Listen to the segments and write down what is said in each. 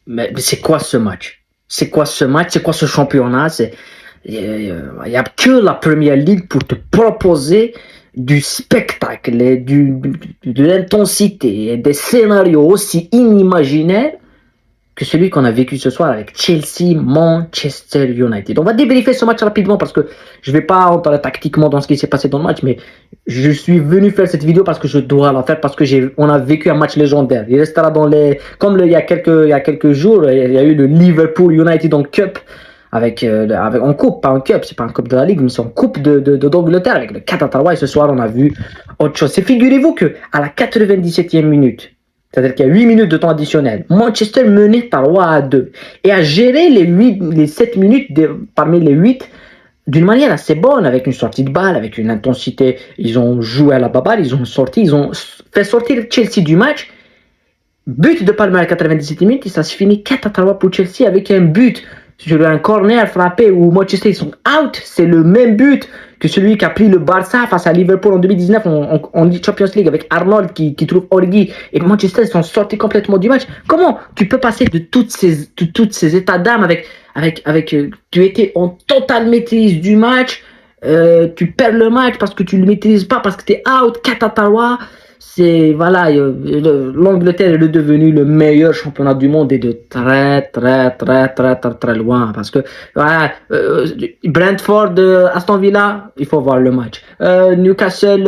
Mais c'est quoi ce match? C'est quoi ce match? C'est quoi ce championnat? Il n'y a que la Première Ligue pour te proposer du spectacle, de l'intensité, et des scénarios aussi inimaginaires que celui qu'on a vécu ce soir avec Chelsea, Manchester United. On va débriefer ce match rapidement parce que je ne vais pas entrer tactiquement dans ce qui s'est passé dans le match, mais je suis venu faire cette vidéo parce que je dois la faire parce que on a vécu un match légendaire. Il restera dans les, comme il y a quelques jours, il y a eu le Liverpool United en Cup en coupe, pas en cup, c'est pas en coupe de la Ligue, mais c'est en coupe d'Angleterre avec le Qatar. Et ce soir, on a vu autre chose. Figurez-vous que à la 97e minute, c'est-à-dire qu'il y a 8 minutes de temps additionnel, Manchester menait par 3-2 et a géré les 7 minutes parmi les 8 d'une manière assez bonne, avec une sortie de balle, avec une intensité. Ils ont joué à la baballe, ils ont fait sortir Chelsea du match. But de Palmer à 97 minutes et ça se finit 4-3 pour Chelsea avec un but sur un corner frappé où Manchester ils sont out. C'est le même but que celui qui a pris le Barça face à Liverpool en 2019 en Champions League avec Arnold qui trouve Origi et Manchester ils sont sortis complètement du match. Comment tu peux passer de toutes ces états d'âme avec tu étais en totale maîtrise du match, tu perds le match parce que tu le maîtrises pas parce que tu es out 4-3. C'est voilà, l'Angleterre est devenu le meilleur championnat du monde et de très loin parce que voilà, Brentford, Aston Villa, il faut voir le match. Newcastle,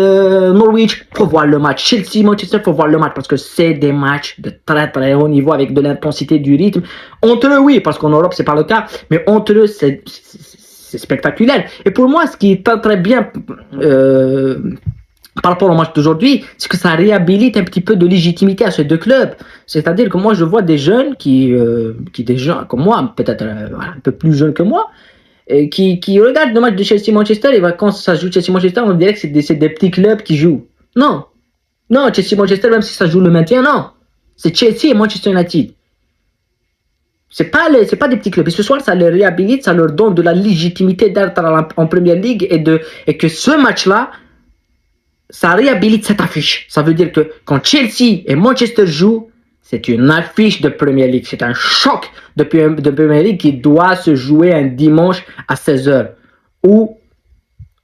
Norwich, faut voir le match. Chelsea, Manchester, faut voir le match parce que c'est des matchs de très haut niveau avec de l'intensité, du rythme. Entre eux, oui, parce qu'en Europe c'est pas le cas, mais entre eux c'est spectaculaire. Et pour moi, ce qui est très bien par rapport au match d'aujourd'hui, c'est que ça réhabilite un petit peu de légitimité à ces deux clubs. C'est-à-dire que moi, je vois des jeunes des gens comme moi, peut-être un peu plus jeunes que moi, qui regardent le match de Chelsea-Manchester et quand ça joue Chelsea-Manchester, on dirait que c'est des petits clubs qui jouent. Non, non, Chelsea-Manchester, même si ça joue le maintien, non. C'est Chelsea et Manchester United. C'est pas des petits clubs. Et ce soir, ça les réhabilite, ça leur donne de la légitimité d'être en Première Ligue et que ce match-là, ça réhabilite cette affiche. Ça veut dire que quand Chelsea et Manchester jouent, c'est une affiche de Premier League. C'est un choc de Premier League qui doit se jouer un dimanche à 16h ou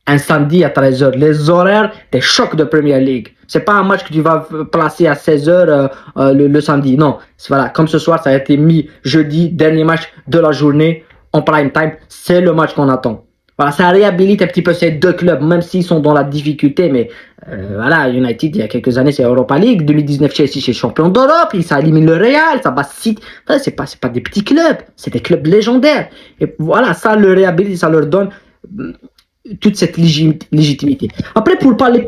un samedi à 13h. Les horaires des chocs de Premier League. C'est pas un match que tu vas placer à 16h le samedi. Non, voilà. Comme ce soir, ça a été mis jeudi, dernier match de la journée en prime time. C'est le match qu'on attend. Voilà, ça réhabilite un petit peu ces deux clubs, même s'ils sont dans la difficulté. Mais voilà, United, il y a quelques années, c'est Europa League. 2019, Chelsea, c'est champion d'Europe. Ça élimine le Real, ça bat City. Enfin, c'est pas des petits clubs, c'est des clubs légendaires. Et voilà, ça le réhabilite, ça leur donne toute cette légitimité. Après, pour parler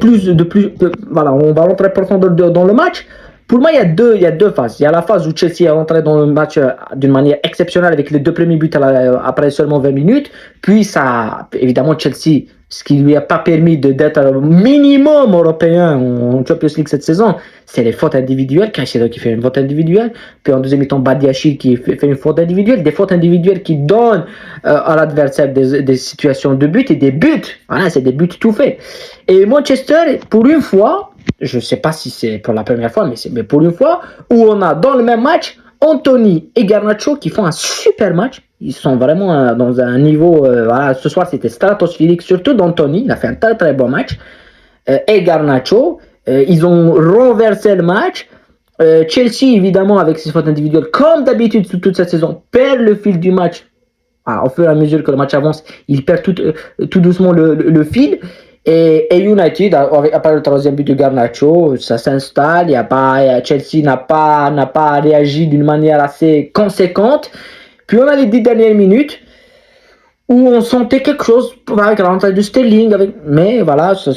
voilà, on va rentrer profondément dans le match. Pour moi, il y a deux phases. Il y a la phase où Chelsea est rentré dans le match d'une manière exceptionnelle avec les deux premiers buts après seulement 20 minutes. Puis ça, évidemment, Chelsea, ce qui lui a pas permis d'être minimum européen en Champions League cette saison, c'est les fautes individuelles. Caicedo qui fait une faute individuelle. Puis en deuxième mi-temps, Badiashile qui fait une faute individuelle. Des fautes individuelles qui donnent à l'adversaire des situations de but et des buts. Voilà, c'est des buts tout faits. Et Manchester, pour une fois, je ne sais pas si c'est pour la première fois, mais pour une fois, où on a dans le même match Anthony et Garnacho qui font un super match. Ils sont vraiment dans un niveau, voilà, ce soir c'était stratosphérique, surtout d'Anthony, il a fait un très bon match. Et Garnacho, ils ont renversé le match. Chelsea, évidemment, avec ses fautes individuelles, comme d'habitude toute cette saison, perd le fil du match. Au fur et à mesure que le match avance, il perd tout doucement le fil. Et United, après le troisième but de Garnacho, ça s'installe. Chelsea n'a pas réagi d'une manière assez conséquente. Puis on a les 10 dernières minutes où on sentait quelque chose avec la rentrée de Sterling. Mais voilà, ça.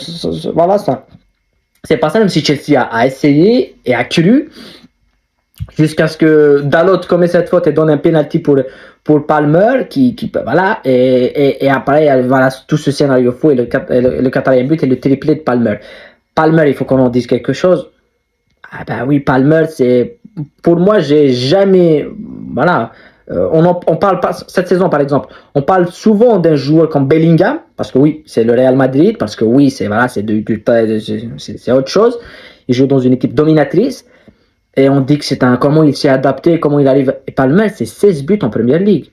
C'est pas ça, même si Chelsea a essayé et a cru. Jusqu'à ce que Dalot commet cette faute et donne un penalty pour Palmer voilà, et après voilà tout ce scénario fou et le quatrième but et le triplé de Palmer. Il faut qu'on en dise quelque chose. Ah ben oui, Palmer, c'est pour moi, j'ai jamais voilà, on parle pas cette saison par exemple, on parle souvent d'un joueur comme Bellingham parce que oui, c'est le Real Madrid, parce que oui, c'est voilà, c'est autre chose. Il joue dans une équipe dominatrice. Et on dit que c'est comment il s'est adapté, comment il arrive. Et Palmer, c'est 16 buts en première ligue.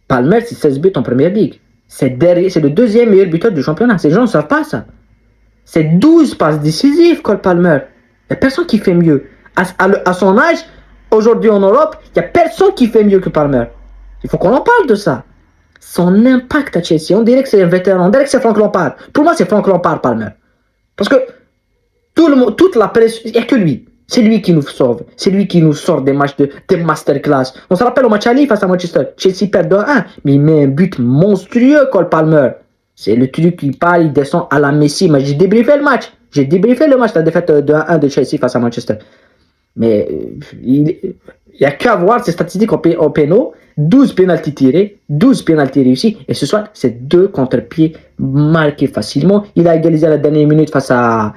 Palmer, c'est 16 buts en première ligue. C'est le deuxième meilleur buteur du championnat. Ces gens ne savent pas ça. C'est 12 passes décisives, Cole Palmer. Il n'y a personne qui fait mieux. À son âge, aujourd'hui en Europe, il n'y a personne qui fait mieux que Palmer. Il faut qu'on en parle de ça. Son impact à Chelsea, on dirait que c'est un vétéran, on dirait que c'est Frank Lampard. Pour moi, c'est Frank Lampard, Palmer. Parce que toute la presse, il n'y a que lui. C'est lui qui nous sauve. C'est lui qui nous sort des matchs des masterclass. On se rappelle au match aller face à Manchester. Chelsea perd 2-1, mais il met un but monstrueux, Cole Palmer. C'est le truc qui parle, il descend à la Messi. Mais j'ai débriefé le match. J'ai débriefé le match, la défaite 2-1 de Chelsea face à Manchester. Mais il n'y a qu'à voir ses statistiques au péno. 12 pénaltys tirés, 12 pénaltys réussis. Et ce soir, c'est 2 contre-pieds marqués facilement. Il a égalisé à la dernière minute face à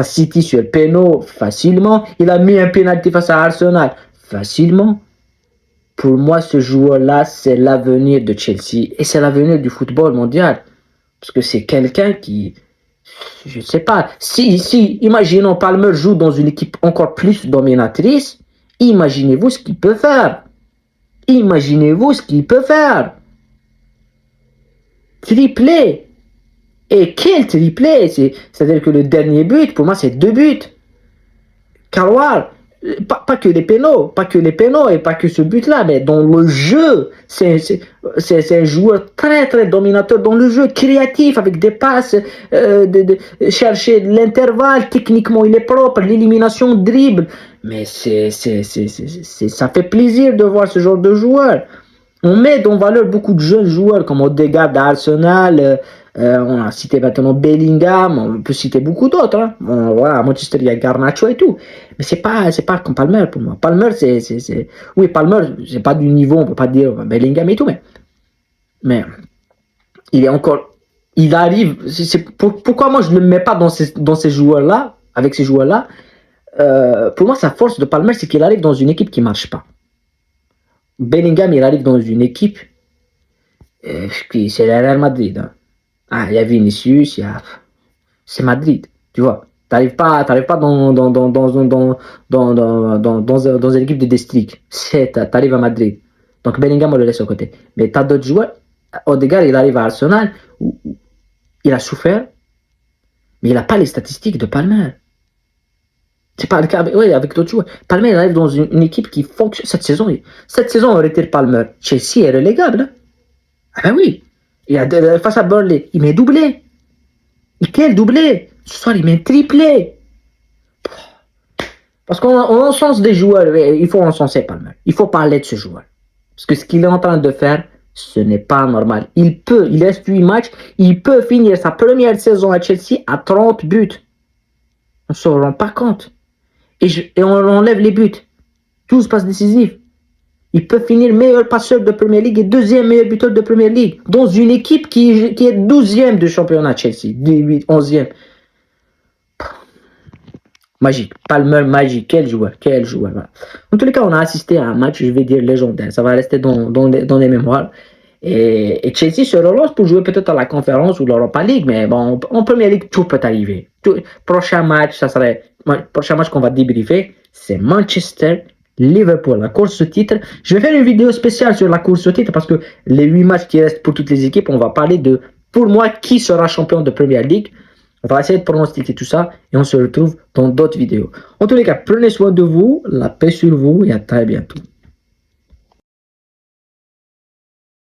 City sur le péno facilement. Il a mis un pénalty face à Arsenal facilement. Pour moi, ce joueur-là, c'est l'avenir de Chelsea. Et c'est l'avenir du football mondial. Parce que c'est quelqu'un qui... Je ne sais pas. Si, imaginons, Palmer joue dans une équipe encore plus dominatrice, imaginez-vous ce qu'il peut faire. Imaginez-vous ce qu'il peut faire. Triplé. Et quel triplé. C'est-à-dire que le dernier but, pour moi, c'est 2 buts. Carwell, pas que les pénaux, et pas que ce but-là, mais dans le jeu, c'est un joueur très très dominateur dans le jeu, créatif, avec des passes, chercher l'intervalle, techniquement il est propre, l'élimination, dribble, mais ça fait plaisir de voir ce genre de joueur. On met en valeur beaucoup de jeunes joueurs comme Odegaard d'Arsenal, on a cité maintenant Bellingham, on peut citer beaucoup d'autres. Hein. Voilà, à Manchester, il y a Garnacho et tout. Mais c'est pas comme Palmer pour moi. Palmer, oui, Palmer, c'est pas du niveau, on peut pas dire Bellingham et tout, mais il est encore. Il arrive. Pourquoi moi je ne le mets pas dans ces joueurs-là, avec ces joueurs-là pour moi, sa force de Palmer, c'est qu'il arrive dans une équipe qui marche pas. Bellingham, il arrive dans une équipe qui c'est le Real Madrid. Hein. Ah, il y a Vinicius, c'est Madrid, tu vois. T'arrives pas dans une équipe de district. T'arrives à Madrid. Donc Bellingham, on le laisse à côté. Mais t'as d'autres joueurs. Odegaard, il arrive à Arsenal, où il a souffert, mais il n'a pas les statistiques de Palmer. C'est pas le cas avec d'autres joueurs. Palmer, il arrive dans une équipe qui fonctionne. Cette saison, on retire Palmer. Chelsea est relégable. Hein? Ah ben oui. Face à Burnley, il met doublé. Et quel doublé? Ce soir, il met triplé. Parce qu'on encense des joueurs. Il faut encenser Palmer. Il faut parler de ce joueur. Parce que ce qu'il est en train de faire, ce n'est pas normal. Il reste 8 matchs. Il peut finir sa première saison à Chelsea à 30 buts. On ne se rend pas compte. Et on enlève les buts. 12 passes décisives. Il peut finir meilleur passeur de Premier League et deuxième meilleur buteur de Premier League. Dans une équipe qui est 12e du championnat Chelsea. 11e. Magique. Palmer, magique. Quel joueur. Voilà. En tous les cas, on a assisté à un match, je vais dire, légendaire. Ça va rester dans les mémoires. Et Chelsea se relance pour jouer peut-être à la conférence ou l'Europa League. Mais bon, en Premier League, tout peut arriver. Prochain match qu'on va débriefer, c'est Manchester Liverpool, la course au titre. Je vais faire une vidéo spéciale sur la course au titre parce que les 8 matchs qui restent pour toutes les équipes, on va parler de, pour moi, qui sera champion de Premier League. On va essayer de pronostiquer tout ça et on se retrouve dans d'autres vidéos. En tous les cas, prenez soin de vous, la paix sur vous et à très bientôt.